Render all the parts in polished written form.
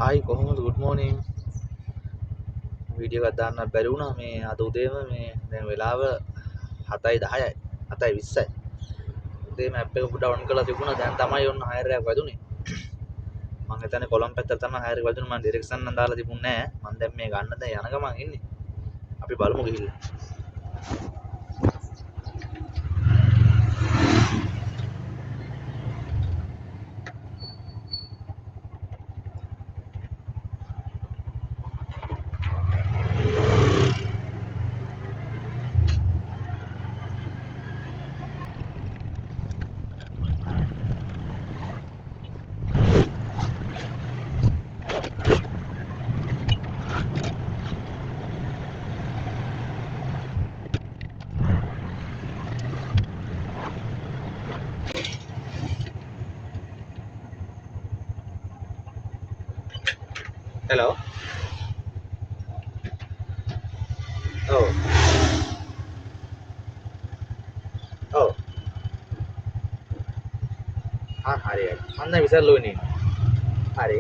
Hi කොහොමද good morning video එකක් දාන්න බැරි වුණා මේ අද උදේම මේ දැන් වෙලාව 7:10යි 7:20යි උදේ මැප් එක පොඩ්ඩක් ඔන් කරලා තිබුණා දැන් තමයි ඔන්න හයර් එකක් වැදුනේ මම හිතන්නේ කොළඹ පැත්තට තමයි හයර් එක වැදුනේ මම ඩිරෙක්ෂන් නම් දාලා තිබුණේ නැහැ මම දැන් මේ ගන්න දැන් යන ගමන් ඉන්නේ අපි බලමු ගිහිල්ලා hello oh oh හරි හරි මම දැන් විසල්ලෝ ඉන්නේ හරි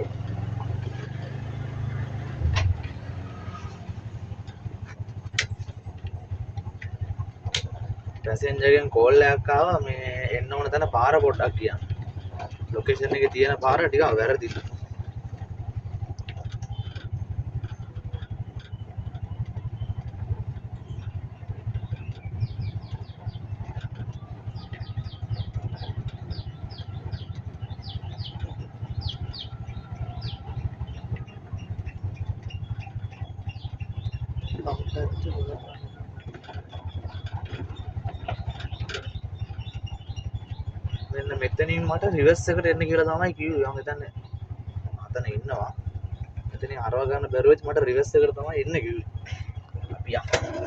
පැසෙන්ජර්ගෙන් කෝල් එකක් ආවා මේ එන්න ඕන තැන පාර පොඩ්ඩක් කියන්න ලොකේෂන් එකේ තියෙන පාර ටිකක් වැරදිද මෙන්න මෙතනින් මට රිවර්ස් එකට එන්න කියලා තමයි කිව්වේ මම හිතන්නේ අතන ඉන්නවා මෙතනින් හරව ගන්න බැරුව වෙච්ච මට රිවර්ස් එකට තමයි එන්න කිව්වේ අපි යමු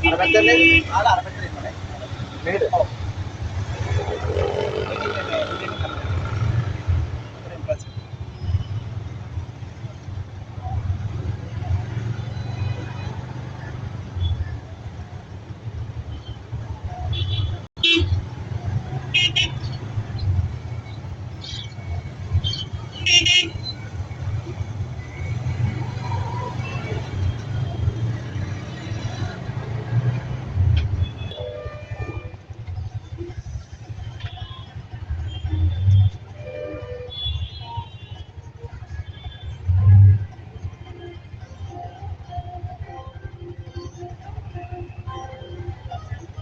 අර පැත්තට නේද අර පැත්තට ඉන්නනේ නේද ඔව්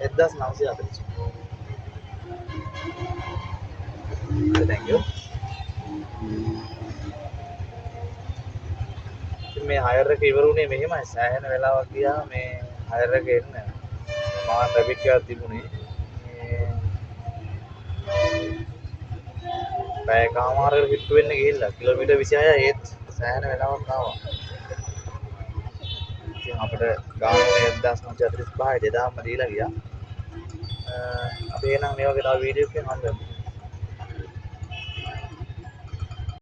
එක්දස් 940 හරි thank you මේ හයර් එක ඉවරුනේ මෙහෙමයි සෑහෙන වෙලාවක් ගියා මේ හයර් එක එන්න මම රැබිට් එකක් තිබුණේ පැය කමාරකට හිටු වෙන්න ගිහිල්ලා කිලෝමීටර් 26 ඒත් සෑහෙන වෙලාවක් ආවා. ඉතින් අපිට ගානේ 1945 දෙදාම දීලා ගියා. අපි එහෙනම් මේ වගේ තව වීඩියෝ එකකින් හම්බෙමු.